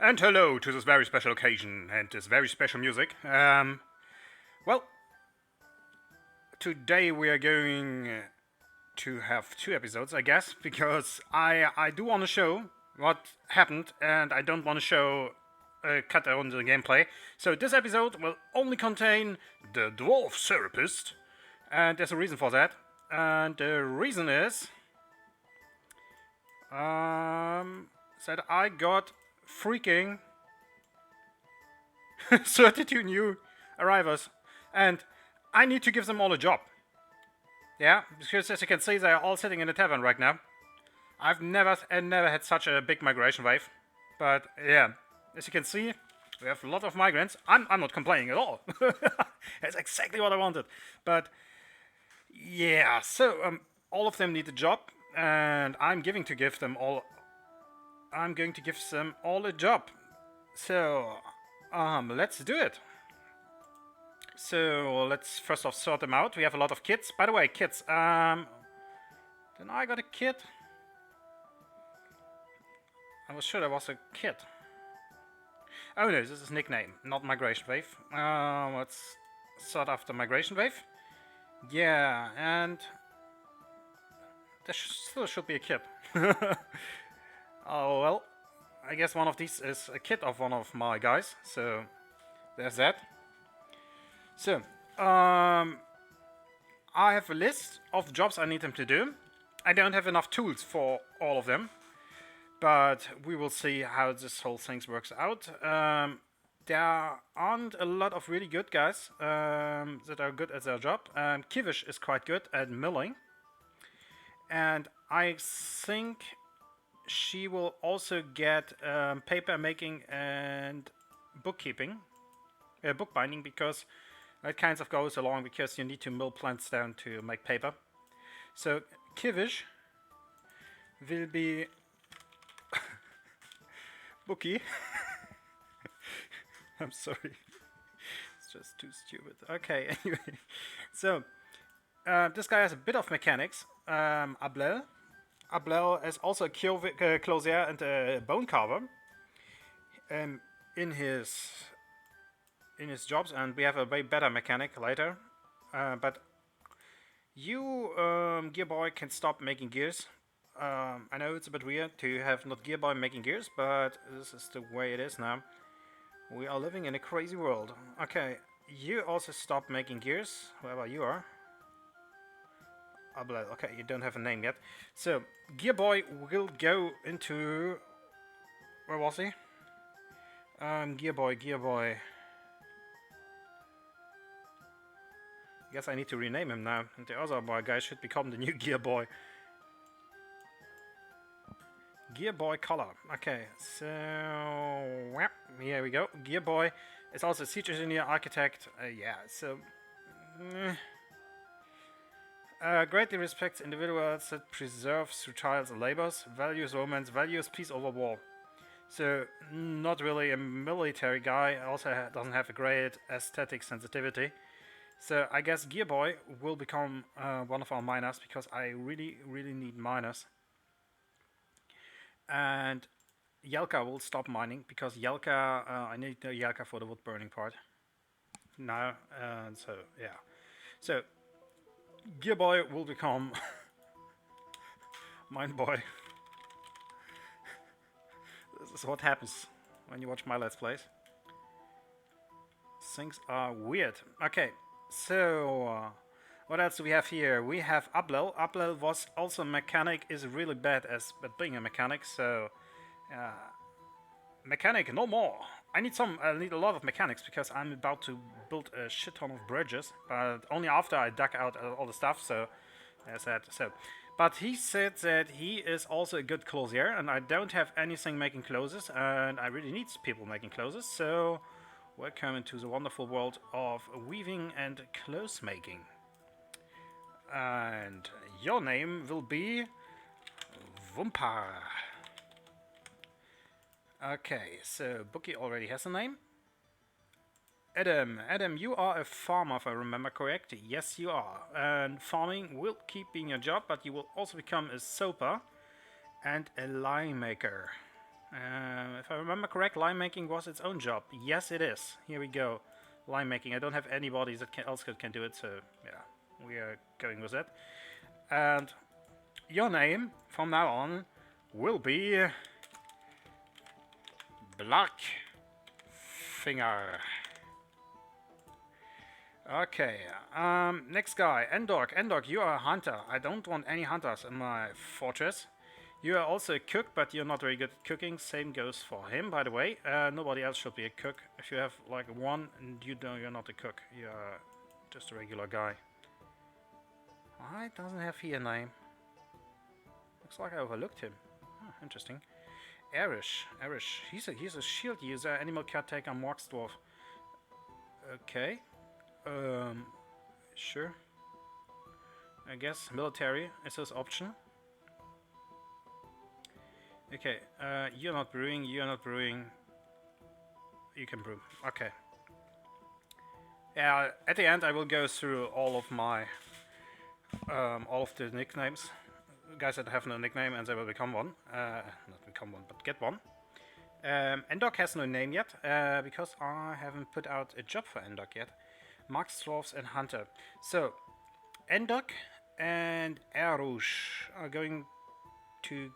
And hello to this very special occasion and this very special music. Well, today we are going to have two episodes, I guess, because I do want to show what happened and I don't want to show a cut on the gameplay. So this episode will only contain the Dwarf Therapist, and there's a reason for that. And the reason is that I got freaking 32 new arrivals, and I need to give them all a job. Yeah, because as you can see, they're all sitting in a tavern right now. I've never had such a big migration wave, but yeah, as you can see, we have a lot of migrants. I'm not complaining at all. That's exactly what I wanted. But yeah, so all of them need a job, and I'm going to give them all a job. So let's do it. So let's first off sort them out. We have a lot of kids. By the way, kids, then I got a kid. I was sure there was a kid. Oh no, this is nickname, not migration wave. Let's sort after migration wave. Yeah, and there still should be a kid. Oh well, I guess one of these is a kid of one of my guys. So there's that. So, I have a list of jobs I need them to do. I don't have enough tools for all of them, but we will see how this whole thing works out. There aren't a lot of really good guys that are good at their job. Kivish is quite good at milling, and I think she will also get paper making and bookkeeping, bookbinding, because that kind of goes along because you need to mill plants down to make paper. So Kivish will be bookie. I'm sorry. It's just too stupid. Okay, anyway. So this guy has a bit of mechanics. Ablel. Ablel is also a clothier and a bone carver. In his jobs, and we have a way better mechanic later. But you, Gear Boy, can stop making gears. I know it's a bit weird to have not Gear Boy making gears, but this is the way it is now. We are living in a crazy world. Okay, you also stop making gears, whoever you are. Okay, you don't have a name yet. So, Gear Boy will go into... Where was he? Gear Boy. I guess I need to rename him now, and the other boy guy should become the new Gear Boy. Gear Boy Color. Okay, so here we go. Gear Boy is also a siege engineer, architect. Yeah, so greatly respects individuals that preserves through trials and labors, values romance, values peace over war. So not really a military guy. Also doesn't have a great aesthetic sensitivity. So I guess Gear Boy will become one of our miners because I really need miners. And Yelka will stop mining because Yelka, I need Yelka for the wood burning part. Now, and so yeah. So Gear Boy will become Mine Boy. This is what happens when you watch my Let's Plays. Things are weird. Okay. So, what else do we have here? We have Ablel. Ablel was also a mechanic, is really bad at being a mechanic, so... mechanic, no more! I need a lot of mechanics, because I'm about to build a shit ton of bridges, but only after I dug out all the stuff, so... There's that. So, but he said that he is also a good clothier, and I don't have anything making clothes, and I really need people making clothes, so... Welcome into the wonderful world of weaving and clothes making. And your name will be Wumpar. Okay, so Bookie already has a name. Adam, you are a farmer if I remember correct. Yes, you are. And farming will keep being your job, but you will also become a soaper and a lime maker. If I remember correct, lime making was its own job. Yes, it is. Here we go. Lime making. I don't have anybody that else can do it, so yeah, we are going with it. And your name from now on will be Blackfinger. Okay, next guy, Endog. Endog, you are a hunter. I don't want any hunters in my fortress. You are also a cook, but you're not very good at cooking. Same goes for him, by the way. Nobody else should be a cook. If you have like one, and you're not a cook. You're just a regular guy. Why doesn't have he a name? Looks like I overlooked him. Oh, interesting. Erish. He's a shield user, animal caretaker, Morx Dwarf. Okay. Sure. I guess military is his option. Okay, you're not brewing. You can brew. Okay. Yeah, at the end I will go through all of my, all of the nicknames. Guys that have no nickname and they will become one. Not become one, but get one. Endog has no name yet, because I haven't put out a job for Endog yet. Max Dwarfs and Hunter. So, Endog and Erush are going to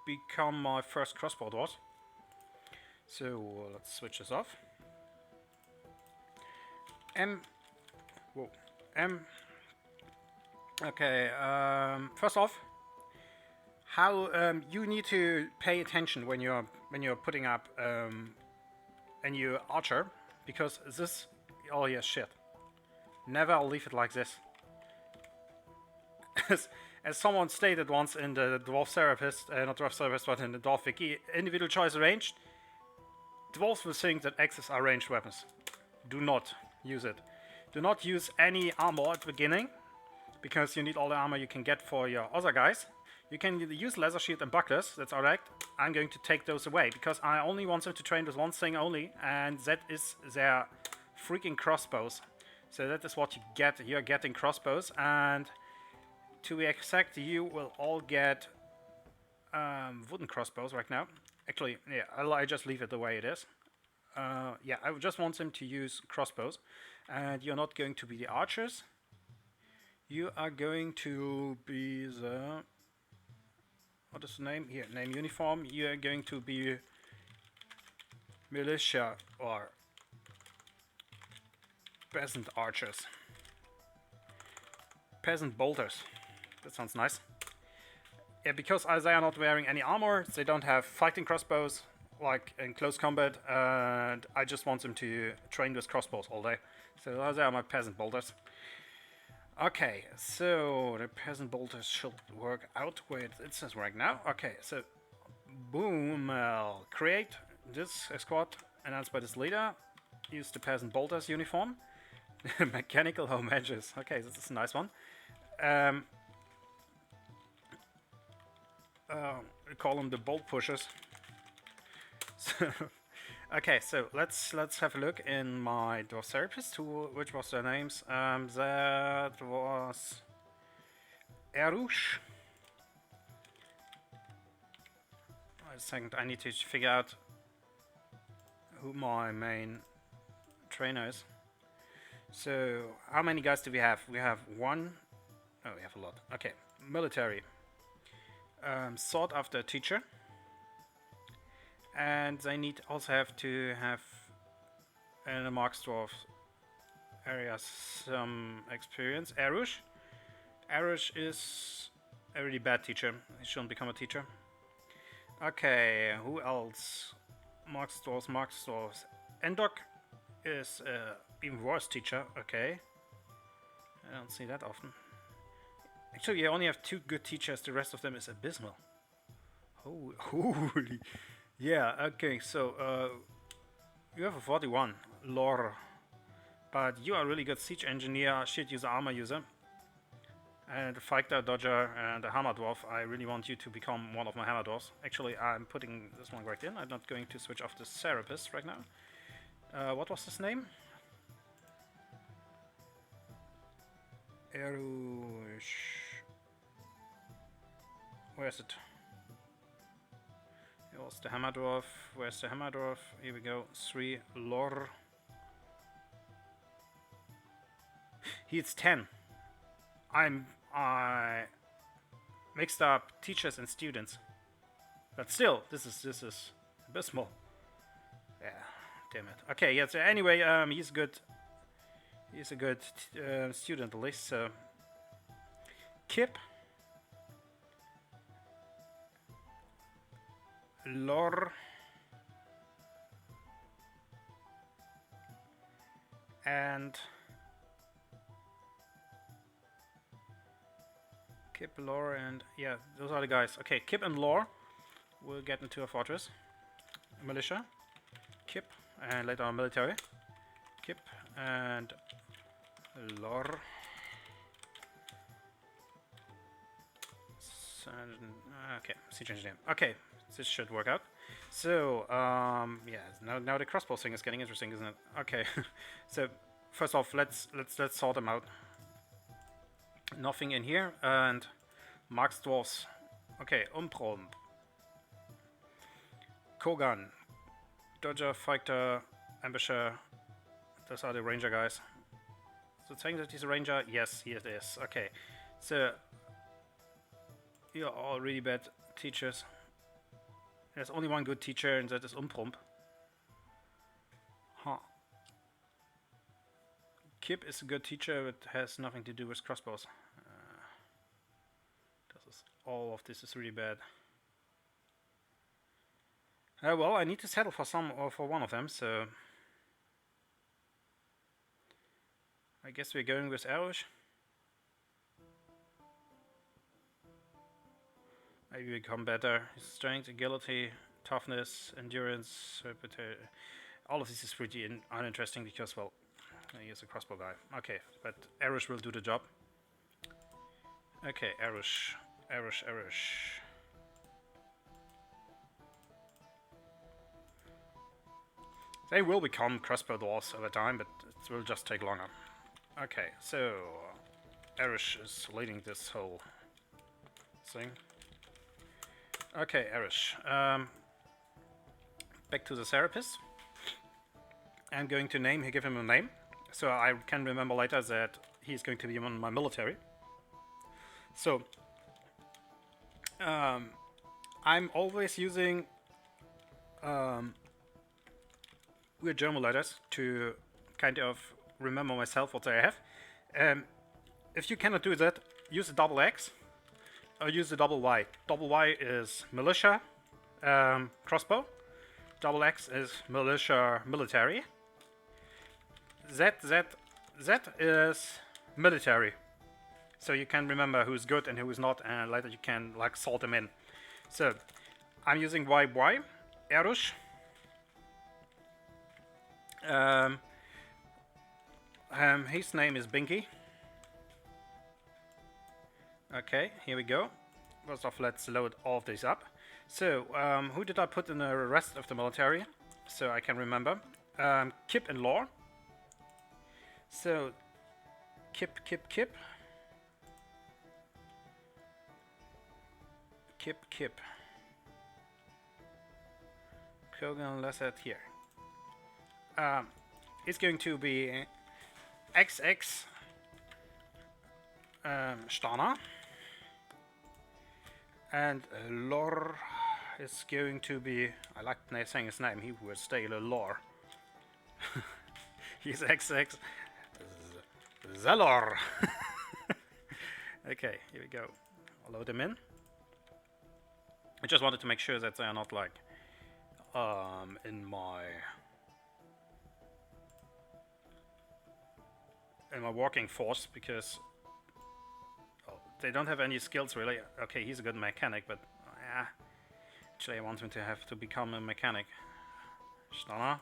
become my first crossbow dwarf. So let's switch this off. Okay. First off, how you need to pay attention when you're putting up a new archer, because this. Oh yeah, shit. Never leave it like this. As someone stated once in the Dwarf Therapist, not Dwarf Therapist, but in the Dwarf Wiki, individual choice ranged. Dwarves will think that axes are ranged weapons. Do not use it. Do not use any armor at the beginning, because you need all the armor you can get for your other guys. You can use leather shield and bucklers, that's alright. I'm going to take those away, because I only want them to train with one thing only, and that is their freaking crossbows. So that is what you get. You're getting crossbows, and to be exact, you will all get wooden crossbows right now. Actually, yeah, I just leave it the way it is. Yeah, I just want them to use crossbows, and you're not going to be the archers. You are going to be the... What is the name? Here, name uniform. You are going to be militia or peasant archers. Peasant bolters. That sounds nice. Yeah, because they are not wearing any armor, they don't have fighting crossbows, like in close combat, and I just want them to train with crossbows all day. So they are my peasant bolters. Okay, so the peasant bolters should work out where it says right now. Okay, so boom, create this squad announced by this leader. Use the peasant bolters uniform. Mechanical home edges. Okay, this is a nice one. We call them the bolt pushers. So, okay, so let's have a look in my Dwarf Therapist. Which was their names? That was Erush. Wait a second, I need to figure out who my main trainer is. So, how many guys do we have? We have one. Oh, we have a lot. Okay, military. Sought after a teacher. And they also have to have in the Marksdorf area some experience. Erush. Erush is a really bad teacher. He shouldn't become a teacher. Okay, who else? Marksdorf. Endog is even worse teacher. Okay. I don't see that often. Actually, you only have 2 good teachers. The rest of them is abysmal. Holy. Yeah, okay, so you have a 41, lore. But you are a really good siege engineer, shield user, armor user. And a fighter, dodger, and a hammer dwarf. I really want you to become one of my hammer dwarfs. Actually, I'm putting this one right in. I'm not going to switch off the therapist right now. What was his name? Erush. Where is it? Here was the hammer dwarf. Where's the hammer dwarf? Here we go. 3 lore. He's 10. I mixed up teachers and students, but still, this is abysmal. Yeah, damn it. Okay, yeah. So anyway, he's good. He's a good student at least. So Kip, lore, and Kip, lore, and yeah, those are the guys. Okay, Kip and lore will get into a fortress. Militia, Kip, and later on military. Kip and lore. Okay, siege engineer. Okay, this should work out. So, yeah, now the crossbow thing is getting interesting, isn't it? Okay, so first off, let's sort them out. Nothing in here, and Mark's dwarves. Okay, Umprom, Kogan, Dodger, Fighter, Ambusher. Those are the ranger guys. So it's saying that he's a ranger? Yes, he is. Okay, so you're all really bad teachers. There's only one good teacher, and that is Umprum. Huh. Kip is a good teacher, but has nothing to do with crossbows. All of this is really bad. Well, I need to settle for some or for one of them, so I guess we're going with Elvish. Maybe we become better. Strength, agility, toughness, endurance, all of this is pretty uninteresting because, well, he's a crossbow guy. Okay, but Erish will do the job. Okay, Erish. They will become crossbow dwarves over time, but it will just take longer. Okay, so Erish is leading this whole thing. Okay, Erish. Back to the therapist. I'm going to give him a name, so I can remember later that he's going to be on my military. So I'm always using weird German letters to kind of remember myself what I have. If you cannot do that, use a double X or use a double Y. Double Y is militia, crossbow. Double X is militia, military. Z is military. So you can remember who's good and who is not, and later you can like sort them in. So I'm using YY, Erush. His name is Binky. Okay, here we go. First off, let's load all of these up. So, who did I put in the rest of the military? So I can remember. Kip and Lore. So, Kip. Kogan, let's add here. It's going to be XX Stana. And Lore is going to be, I like saying his name, he will stay a Lore. He's XX Zelor. Okay, here we go. I'll load them in. I just wanted to make sure that they are not like in my walking force, because they don't have any skills really. Okay, he's a good mechanic, but actually I want him to become a mechanic. Stana.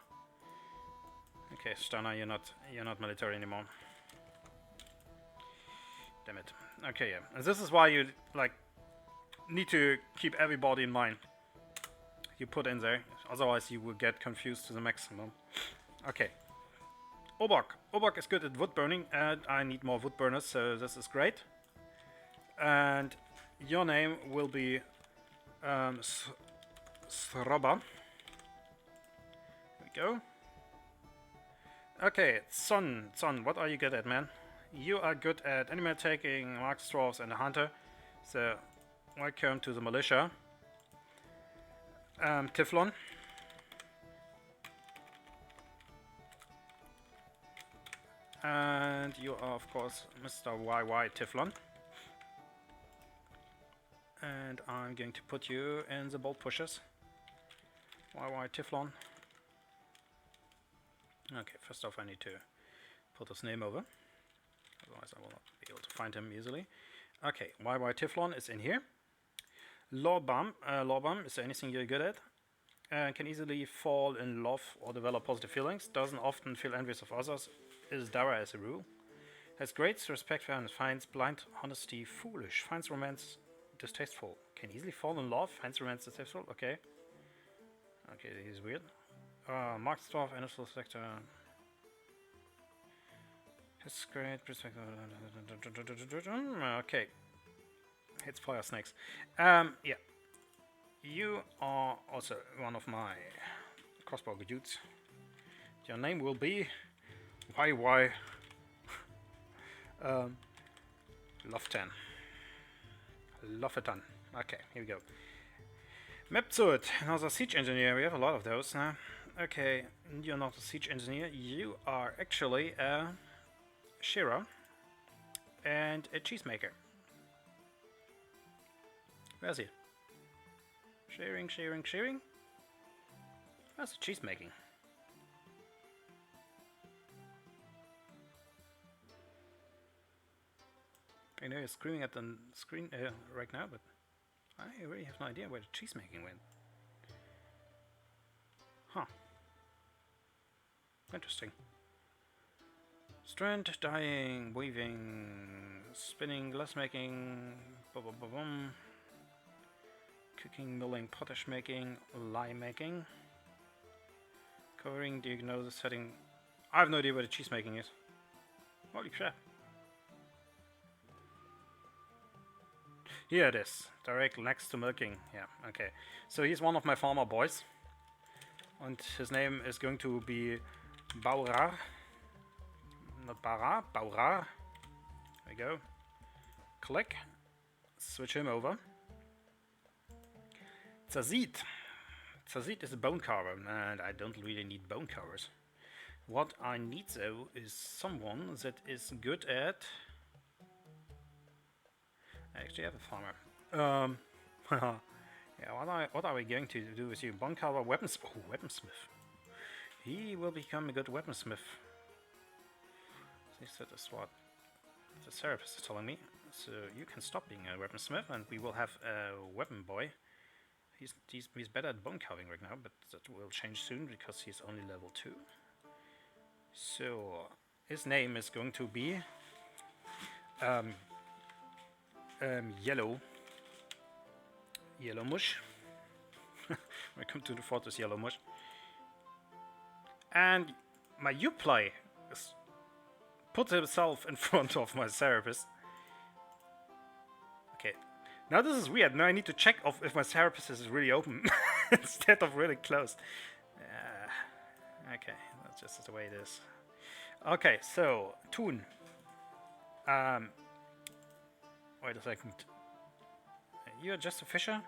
Okay, Stana, you're not military anymore. Damn it. Okay, yeah. And this is why you like need to keep everybody in mind you put in there, otherwise you will get confused to the maximum. Okay. Obok. Obok is good at wood burning, and I need more wood burners, so this is great. And your name will be Sraba. There we go. Okay, Son, what are you good at, man? You are good at animal taking, mark straws, and a hunter. So, welcome to the militia. Tiflon. And you are, of course, Mr. YY Tiflon. And I'm going to put you in the bolt pushers. YY Tiflon. Okay, first off I need to put his name over. Otherwise I will not be able to find him easily. Okay, YY Tiflon is in here. Lorbam, is there anything you're good at? Can easily fall in love or develop positive feelings. Doesn't often feel envious of others. Is dour as a rule. Has great respect for and finds blind honesty foolish. Finds romance distasteful. Can easily fall in love. Finds romance distasteful. Okay. Okay, he's weird. Marks 12, initial sector. Has great perspective. Okay. Hits fire snakes. Yeah. You are also one of my crossbow dudes. Your name will be YY Loftan. Lofetan. Okay, here we go. Mepzut, another siege engineer. We have a lot of those now. Okay, you're not a siege engineer. You are actually a shearer and a cheesemaker. Where is he? Shearing. Where's the cheese making? I know you're screaming at the screen right now, but I really have no idea where the cheese making went. Huh. Interesting. Strand, dyeing, weaving, spinning, glass making, cooking, milling, potash making, lye making, covering, diagnosis, setting. I have no idea where the cheese making is. Holy crap. Here it is, direct next to milking. Yeah, okay. So he's one of my farmer boys. And his name is going to be Baurar. Not Bara, Baurar. There we go. Click. Switch him over. Tzazit. Tzazit is a bone carver, and I don't really need bone carvers. What I need though is someone that is good at... I actually have a farmer. Yeah, what are we going to do with you? Bone carver, weapons... Oh, weaponsmith. He will become a good weaponsmith. That is what the therapist is telling me. So you can stop being a weaponsmith and we will have a weapon boy. He's better at bone carving right now, but that will change soon because he's only level 2. So his name is going to be Yellow Mush. Welcome to the fortress, Yellow Mush. And my Uplay put himself in front of my therapist. Okay, now this is weird. Now I need to check if my therapist is really open instead of really closed. Okay, that's just the way it is. Okay, so Toon. Wait a second. You're just a fisher?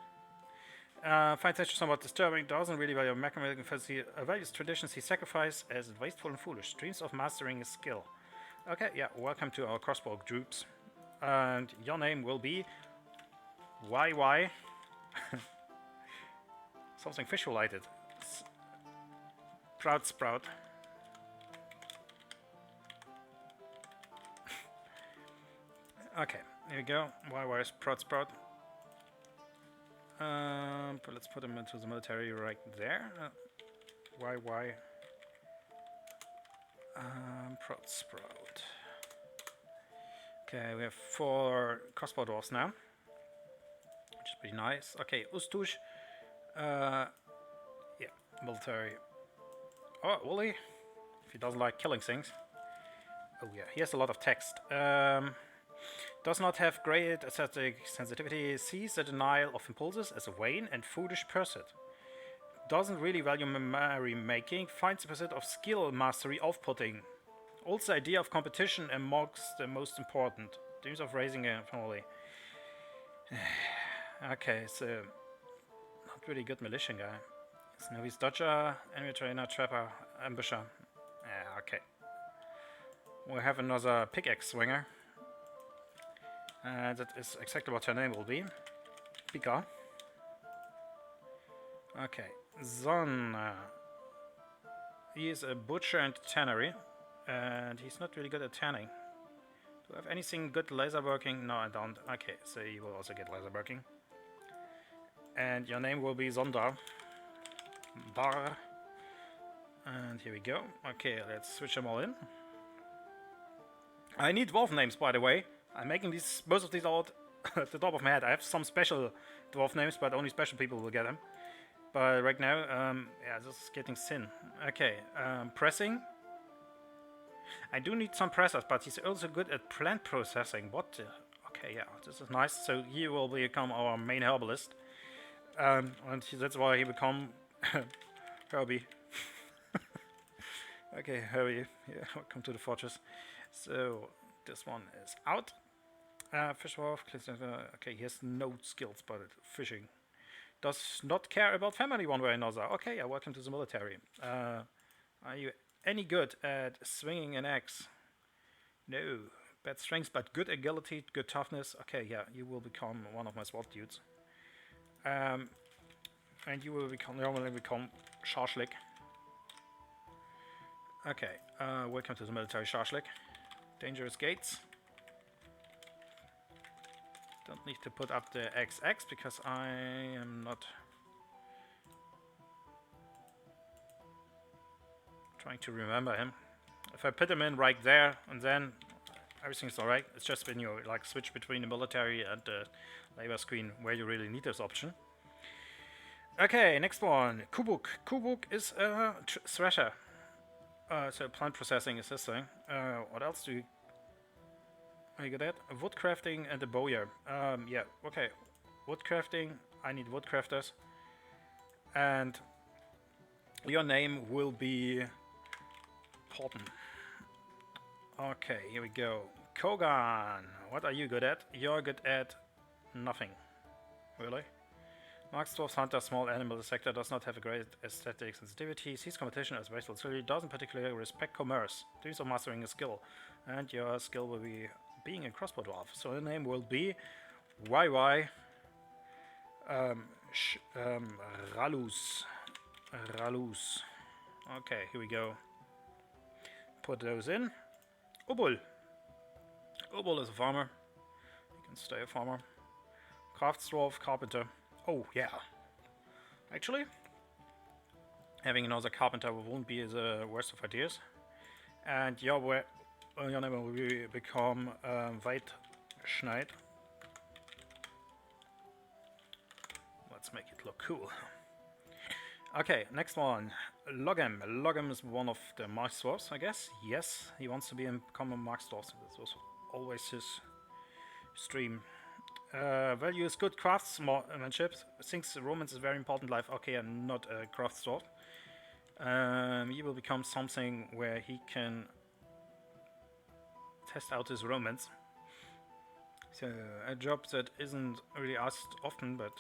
Finds nature somewhat disturbing, doesn't really value mechanism, values traditions he sacrifices as wasteful and foolish. Dreams of mastering his skill. Okay, yeah, welcome to our crossbow troops. And your name will be YY. Something fish related. Proud Sprout. Okay, here we go. YY is Proud Sprout. But let's put him into the military right there. YY. Proud Sprout. Okay, we have 4 crossbow dwarfs now, which is pretty nice. Okay, Ustush. Yeah, military. Oh, Wooly. If he doesn't like killing things. Oh yeah, he has a lot of text. Does not have great aesthetic sensitivity. Sees the denial of impulses as a vain and foolish pursuit. Doesn't really value memory making. Finds the pursuit of skill mastery off-putting. Also, idea of competition amongst the most important. Dreams of raising a family. Okay, so not really good militian guy. Snowy's dodger, enemy trainer, trapper, ambusher. Yeah, okay. We have another pickaxe swinger. That is exactly what her name will be. Pika. Okay. Zon. He is a butcher and tannery. And he's not really good at tanning. Do I have anything good laser working? No, I don't. Okay, so you will also get laser working. And your name will be Zonda. Bar. And here we go. Okay, let's switch them all in. I need dwarf names, by the way. I'm making these, most of these out at the top of my head. I have some special dwarf names, but only special people will get them. But right now, yeah, this is getting thin. Okay, pressing. I do need some pressers, but he's also good at plant processing. What the? Okay, yeah, this is nice. So he will become our main herbalist. And that's why he become Herbie. Okay, Herbie, yeah, welcome to the fortress. So this one is out. Fishwolf, okay, he has no skills but fishing. Does not care about family one way or another. Okay, yeah, welcome to the military. Are you any good at swinging an axe? No. Bad strength, but good agility, good toughness. Okay, yeah, you will become one of my SWAT dudes. And you will normally become Shashlik. Okay, welcome to the military, Shashlik. Dangerous gates. Don't need to put up the XX because I am not trying to remember him. If I put him in right there and then everything's alright. It's just when you like switch between the military and the labor screen where you really need this option. Okay, next one. Kubuk. Kubuk is a thresher. So plant processing is this thing. What else do you... Are you good at? Wood crafting and a bowyer. Yeah, okay. Wood crafting. I need wood crafters. And your name will be Porton. Okay, here we go. Kogan. What are you good at? You're good at nothing. Really? Marks, dwarfs, hunter, small animal sector does not have a great aesthetic sensitivity. Sees competition as wasteful. So he doesn't particularly respect commerce. Dreams of mastering a skill. And your skill will be being a crossbow dwarf. So the name will be YY Ralus. Ralus. Okay, here we go. Put those in. Ubul. Ubul is a farmer. He can stay a farmer. Crafts dwarf, carpenter. Oh, yeah. Actually, having another carpenter won't be the worst of ideas. And your name will become Weitschneid. Let's make it look cool. Okay, next one. Logem. Logem is one of the Marksdwarfs, I guess. Yes, he wants to become a Marksdwarf. This was always his stream. Value is good craftsmanship. Thinks romance is very important life. Okay, I'm not a craftsdwarf. He will become something where he can test out his romance. So a job that isn't really asked often, but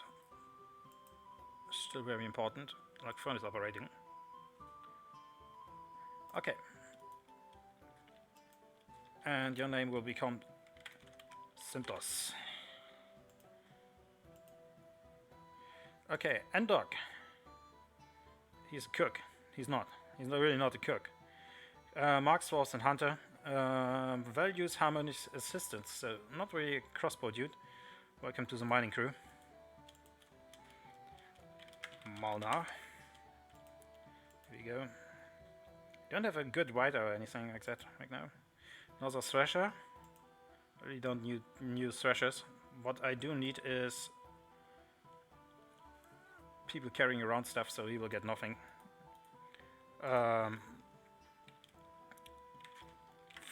still very important, like furnace operating. Okay. And your name will become Syntos. Okay, Endog. He's a cook. He's not. He's really not a cook. Marksdwarf and hunter. Values harmonious assistance. So not really a crossbow dude. Welcome to the mining crew. Malnar. Here we go. Don't have a good rider or anything like that right now. Another thresher. I really don't need new threshers. What I do need is people carrying around stuff, so he will get nothing.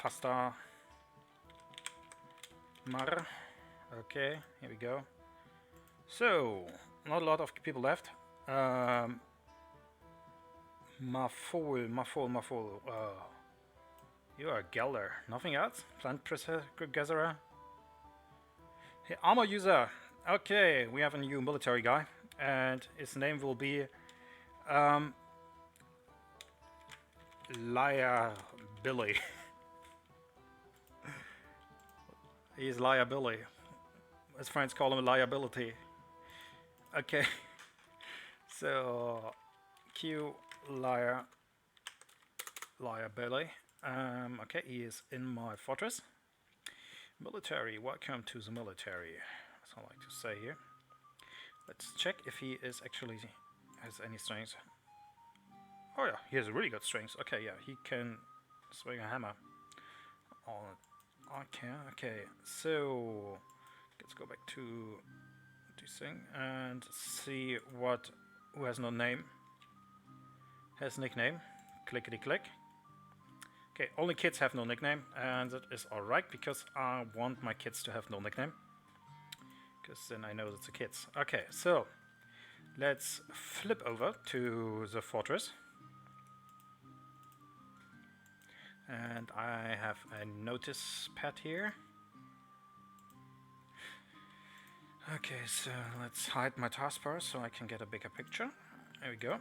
Fasta Mar. Okay, here we go. So, not a lot of people left. Mafol. You are a Gelder. Nothing else? Plant gatherer. Hey, armor user. Okay, we have a new military guy, and his name will be Liability. He's liability. His friends call him liability. Okay. So Q liability. Okay, he is in my fortress. Military, welcome to the military. That's all I like to say here. Let's check if he is actually has any strength. Oh yeah, he has really good strength. Okay, yeah, he can swing a hammer. Okay, so let's go back to this thing and see who has no name. Has nickname. Clickety click. Okay, only kids have no nickname, and that is alright because I want my kids to have no nickname. Because then I know it's the kids. Okay, so let's flip over to the fortress. And I have a notice pad here. Okay, so let's hide my taskbar so I can get a bigger picture. There we go.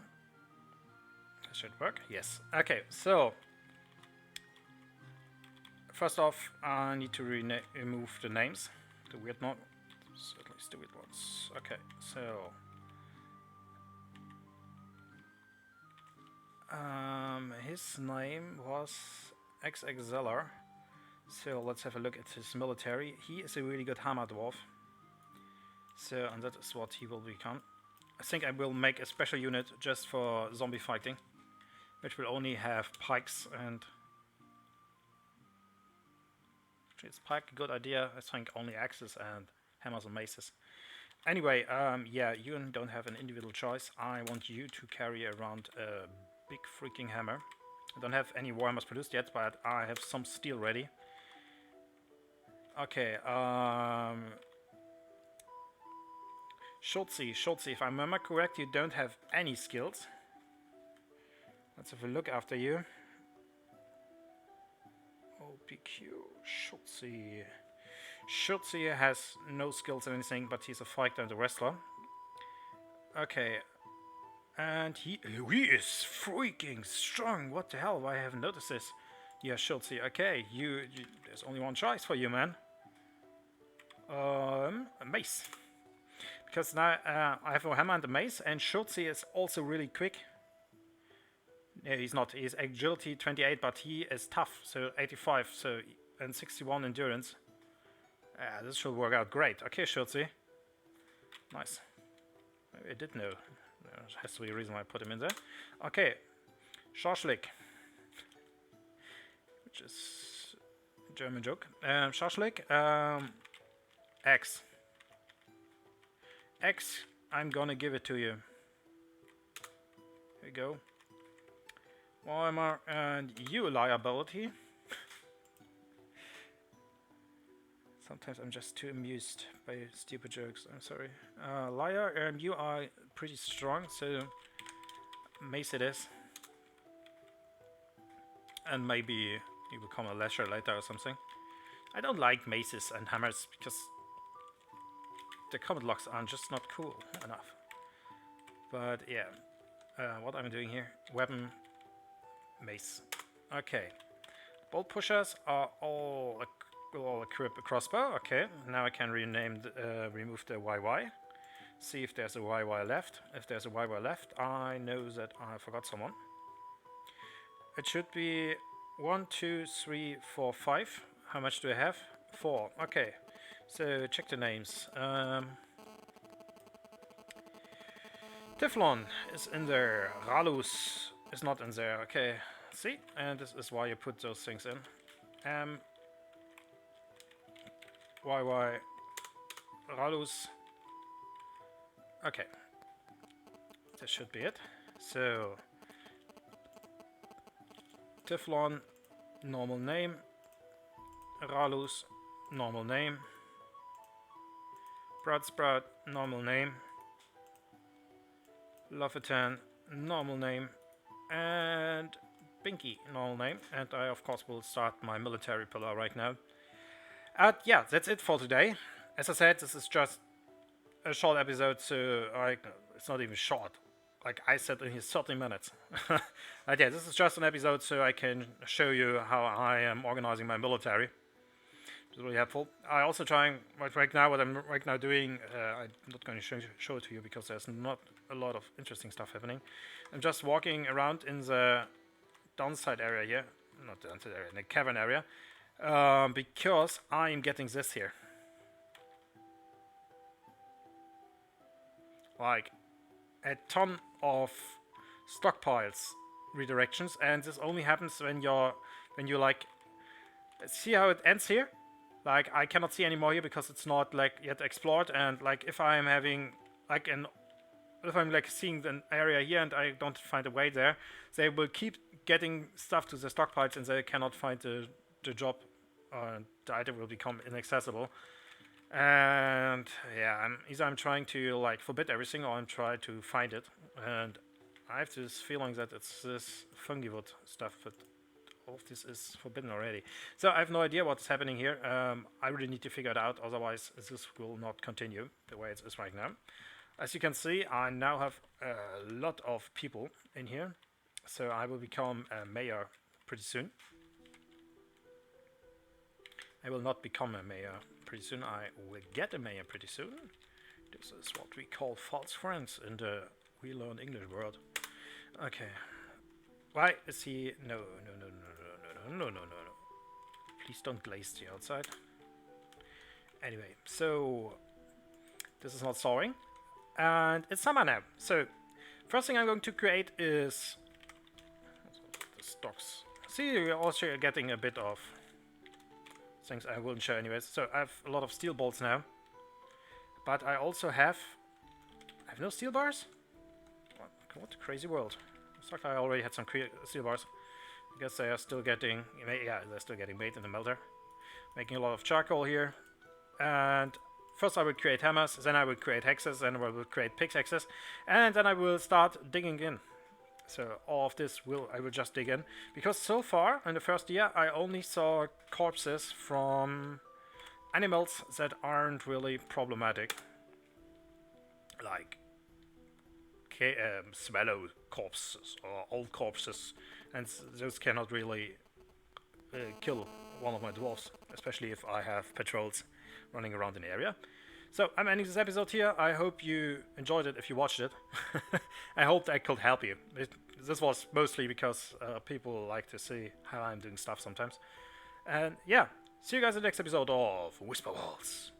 That should work. Yes. Okay, so first off, I need to remove the names. The weird ones, at least the weird ones. Okay, so his name was XXLR. So let's have a look at his military. He is a really good hammer dwarf. So, and that is what he will become. I think I will make a special unit just for zombie fighting, which will only have pikes and... Is pike a good idea? I think only axes and hammers and maces. Anyway, yeah, you don't have an individual choice. I want you to carry around a big freaking hammer. I don't have any warhammers produced yet, but I have some steel ready. Okay, Schultze, if I remember correct, you don't have any skills. Let's have a look after you. OPQ, Schultze has no skills or anything, but he's a fighter and a wrestler. Okay, and he is freaking strong. What the hell? I haven't noticed this. Yeah, Schultze. Okay, you there's only one choice for you, man. A mace. Because now I have a hammer and a mace, and Schultze is also really quick. No, he's not. He's agility 28, but he is tough, so 85, so and 61 endurance. This should work out great. Okay, Schultze. Nice. I did know. There has to be a reason why I put him in there. Okay, Schorschlik, which is a German joke. Schorschlik, X. X, I'm gonna give it to you. Here you go. Warhammer, and you liability. Sometimes I'm just too amused by stupid jokes. I'm sorry. Liar, you are pretty strong, so mace it is. And maybe you become a lasher later or something. I don't like maces and hammers because the combat locks are just not cool enough. But yeah, what I'm doing here, weapon, mace. Okay, bolt pushers are all equip a crossbow. Okay, now I can remove the YY. See if there's a YY left. If there's a YY left, I know that I forgot someone. It should be 1, 2, 3, 4, 5. How much do I have? 4. Okay, so check the names. Teflon is in there. Ralus is not in there. Okay, see, and this is why you put those things in. YY Ralus. Okay, this should be it. So Teflon, normal name. Ralus, normal name. Sprout, normal name. Lofitan, normal name. and Binky, normal name, and I of course will start my military pillar right now. Yeah, that's it for today. As I said, this is just a short episode, so it's not even short. Like I said in here, 30 minutes. But yeah, this is just an episode so I can show you how I am organizing my military. It's really helpful. I also trying right now what I'm right now doing. I'm not going to show it to you because there's not a lot of interesting stuff happening. I'm just walking around in the downside area here, not the downside area, in the cavern area, because I'm getting this here. Like a ton of stockpiles redirections, and this only happens when you like see how it ends here. Like I cannot see anymore here because it's not like yet explored, and like if I'm having like if I'm like seeing an area here and I don't find a way there, they will keep getting stuff to the stockpiles and they cannot find the job. The item will become inaccessible. And yeah, either I'm trying to like forbid everything or I'm trying to find it. And I have this feeling that it's this fungi wood stuff, but all of this is forbidden already. So I have no idea what's happening here. I really need to figure it out, otherwise this will not continue the way it is right now. As you can see, I now have a lot of people in here, so I will become a mayor pretty soon. I will not become a mayor pretty soon, I will get a mayor pretty soon. This is what we call false friends in the We Learn English world. Okay. Why is he... No. Please don't glaze the outside. Anyway, so... This is not sawing. And it's summer now. So, first thing I'm going to create is... the stocks. See, you're also getting a bit of... things I won't show anyways. So, I have a lot of steel bolts now. But I also have... I have no steel bars? What a crazy world. Looks like I already had some steel bars. I guess they are still getting... yeah, they're still getting made in the melter. Making a lot of charcoal here. And... first I will create hammers, then I will create hexes, then I will create pickaxes, and then I will start digging in. So all of this I will just dig in. Because so far, in the first year, I only saw corpses from animals that aren't really problematic. Like swallow corpses or old corpses. And those cannot really kill one of my dwarves, especially if I have patrols running around in the area. So I'm ending this episode here. I hope you enjoyed it if you watched it. I hope I could help you. This was mostly because people like to see how I'm doing stuff sometimes. And yeah, see you guys in the next episode of Whisperwalls.